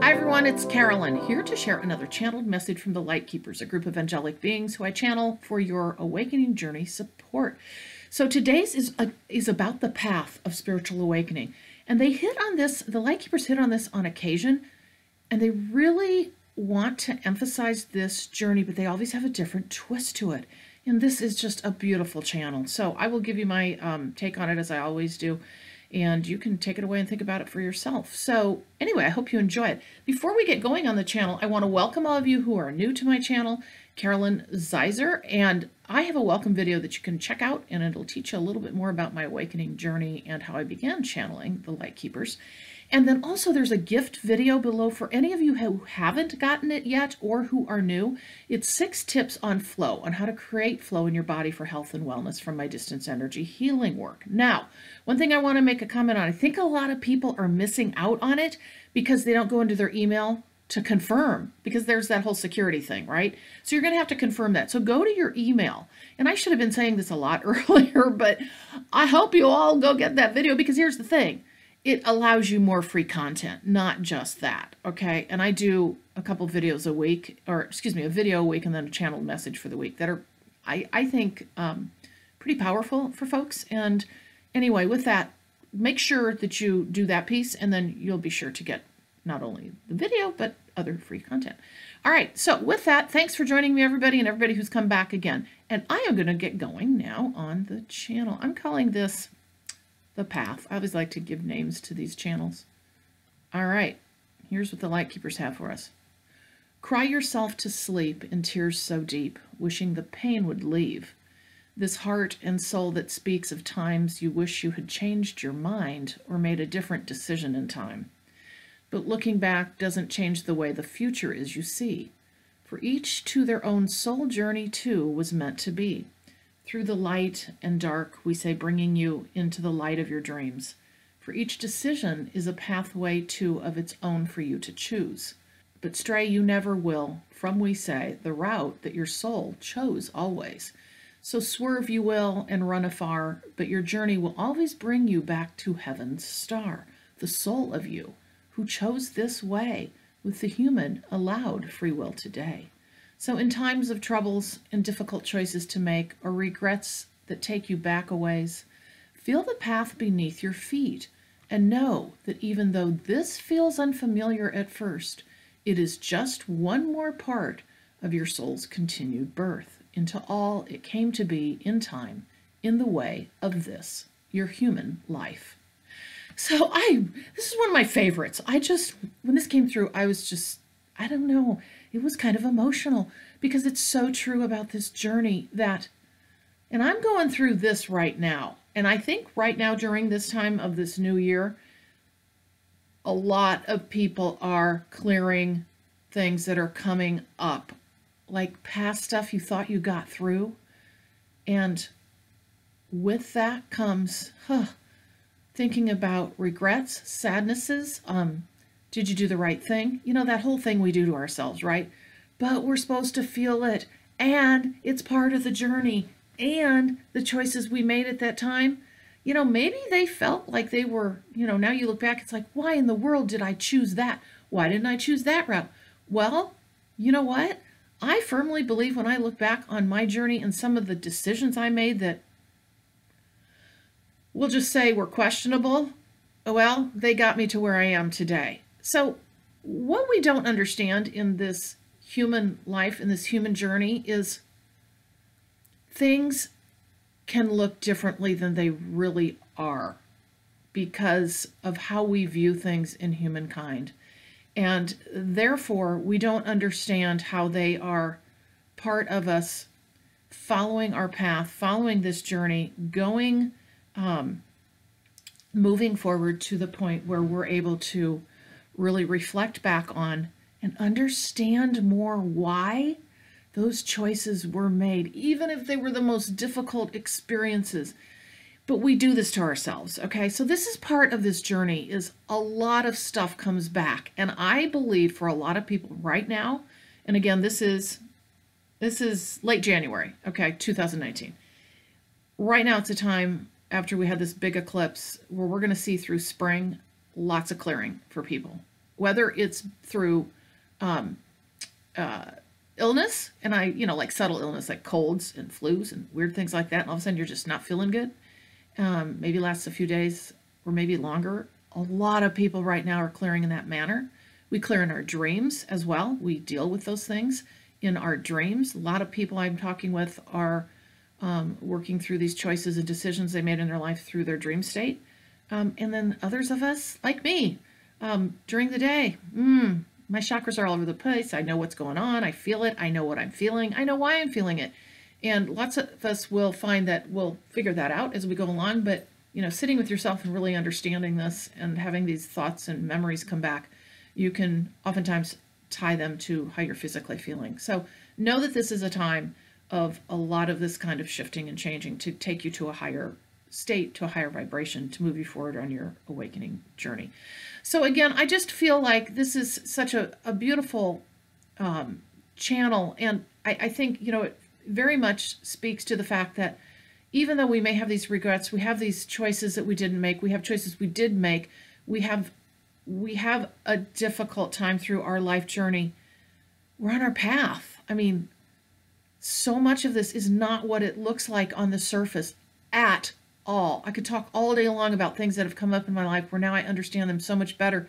Hi everyone, it's Carolyn here to share another channeled message from the LightKeepers, a group of angelic beings who I channel for your awakening journey support. So today's is about the path of spiritual awakening. And they hit on this, the LightKeepers hit on this on occasion, and they really want to emphasize this journey, but they always have a different twist to it. And this is just a beautiful channel. So I will give you my take on it as I always do. And you can take it away and think about it for yourself. So anyway, I hope you enjoy it. Before we get going on the channel, I want to welcome all of you who are new to my channel, Carolyn Zaiser, and I have a welcome video that you can check out, and it'll teach you a little bit more about my awakening journey and how I began channeling the LightKeepers. And then also there's a gift video below for any of you who haven't gotten it yet or who are new. It's 6 tips on flow, on how to create flow in your body for health and wellness from my distance energy healing work. Now, one thing I want to make a comment on, I think a lot of people are missing out on it because they don't go into their email to confirm, because there's that whole security thing, right? So you're going to have to confirm that. So go to your email. And I should have been saying this a lot earlier, but I hope you all go get that video, because here's the thing. It allows you more free content, not just that, okay? And I do a couple videos a week, or excuse me, a video a week and then a channeled message for the week that are, I think, pretty powerful for folks. And anyway, with that, make sure that you do that piece, and then you'll be sure to get not only the video, but other free content. All right, so with that, thanks for joining me, everybody, and everybody who's come back again. And I am going to get going now on the channel. I'm calling this the path. I always like to give names to these channels. All right, here's what the LightKeepers have for us. Cry yourself to sleep in tears so deep, wishing the pain would leave. This heart and soul that speaks of times you wish you had changed your mind or made a different decision in time. But looking back doesn't change the way the future is, you see. For each to their own soul journey too was meant to be. Through the light and dark, we say, bringing you into the light of your dreams. For each decision is a pathway too of its own for you to choose. But stray you never will, from we say, the route that your soul chose always. So swerve you will and run afar, but your journey will always bring you back to heaven's star, the soul of you, who chose this way with the human allowed free will today. So in times of troubles and difficult choices to make, or regrets that take you back a ways, feel the path beneath your feet and know that even though this feels unfamiliar at first, it is just one more part of your soul's continued birth into all it came to be in time, in the way of this, your human life. So this is one of my favorites. When this came through, I was just, I don't know, it was kind of emotional, because it's so true about this journey that, and I'm going through this right now. And I think right now during this time of this new year, a lot of people are clearing things that are coming up, like past stuff you thought you got through. And with that comes, thinking about regrets, sadnesses. Did you do the right thing? You know, that whole thing we do to ourselves, right? But we're supposed to feel it, and it's part of the journey, and the choices we made at that time. You know, maybe they felt like they were, you know, now you look back, it's like, why in the world did I choose that? Why didn't I choose that route? Well, you know what? I firmly believe when I look back on my journey and some of the decisions I made that we'll just say were questionable, well, they got me to where I am today. So what we don't understand in this human life, in this human journey, is things can look differently than they really are because of how we view things in humankind. And therefore, we don't understand how they are part of us following our path, following this journey, going, moving forward to the point where we're able to really reflect back on and understand more why those choices were made, even if they were the most difficult experiences. But we do this to ourselves, okay? So this is part of this journey, is a lot of stuff comes back. And I believe for a lot of people right now, and again, this is late January, okay, 2019. Right now it's a time after we had this big eclipse where we're going to see through spring lots of clearing for people. whether it's through illness, and like subtle illness, like colds and flus and weird things like that, and all of a sudden you're just not feeling good. Maybe lasts a few days or maybe longer. A lot of people right now are clearing in that manner. We clear in our dreams as well. We deal with those things in our dreams. A lot of people I'm talking with are working through these choices and decisions they made in their life through their dream state. And then others of us, like me, during the day, my chakras are all over the place. I know what's going on. I feel it. I know what I'm feeling. I know why I'm feeling it. And lots of us will find that we'll figure that out as we go along. But, sitting with yourself and really understanding this and having these thoughts and memories come back, you can oftentimes tie them to how you're physically feeling. So know that this is a time of a lot of this kind of shifting and changing to take you to a higher state, to a higher vibration, to move you forward on your awakening journey. So again, I just feel like this is such a beautiful channel. And I think, it very much speaks to the fact that even though we may have these regrets, we have these choices that we didn't make, we have choices we did make, we have a difficult time through our life journey. We're on our path. I mean, so much of this is not what it looks like on the surface at all. I could talk all day long about things that have come up in my life where now I understand them so much better.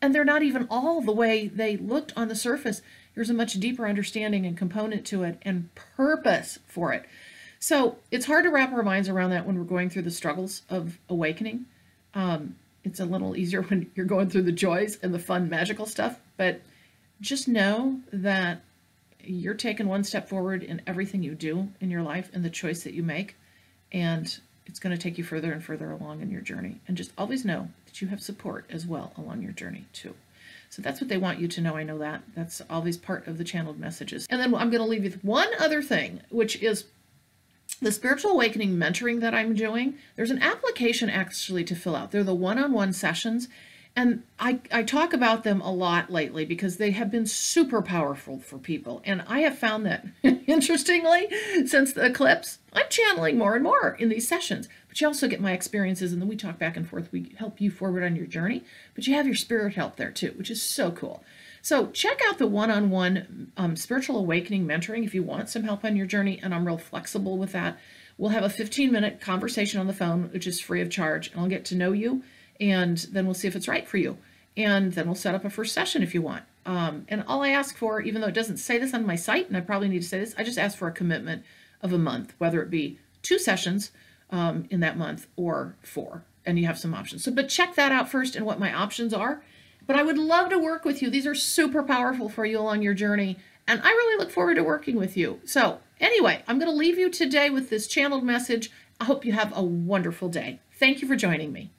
And they're not even all the way they looked on the surface. There's a much deeper understanding and component to it and purpose for it. So it's hard to wrap our minds around that when we're going through the struggles of awakening. It's a little easier when you're going through the joys and the fun, magical stuff. But just know that you're taking one step forward in everything you do in your life and the choice that you make. And it's going to take you further and further along in your journey. And just always know that you have support as well along your journey too. So that's what they want you to know. I know that. That's always part of the channeled messages. And then I'm going to leave you with one other thing, which is the spiritual awakening mentoring that I'm doing. There's an application actually to fill out. They're the one-on-one sessions. And I talk about them a lot lately because they have been super powerful for people. And I have found that, interestingly, since the eclipse, I'm channeling more and more in these sessions. But you also get my experiences, and then we talk back and forth. We help you forward on your journey. But you have your spirit help there too, which is so cool. So check out the one-on-one spiritual awakening mentoring if you want some help on your journey. And I'm real flexible with that. We'll have a 15-minute conversation on the phone, which is free of charge. And I'll get to know you. And then we'll see if it's right for you. And then we'll set up a first session if you want. And all I ask for, even though it doesn't say this on my site, and I probably need to say this, I just ask for a commitment of a month, whether it be 2 sessions in that month or 4. And you have some options. So, but check that out first and what my options are. But I would love to work with you. These are super powerful for you along your journey. And I really look forward to working with you. So anyway, I'm going to leave you today with this channeled message. I hope you have a wonderful day. Thank you for joining me.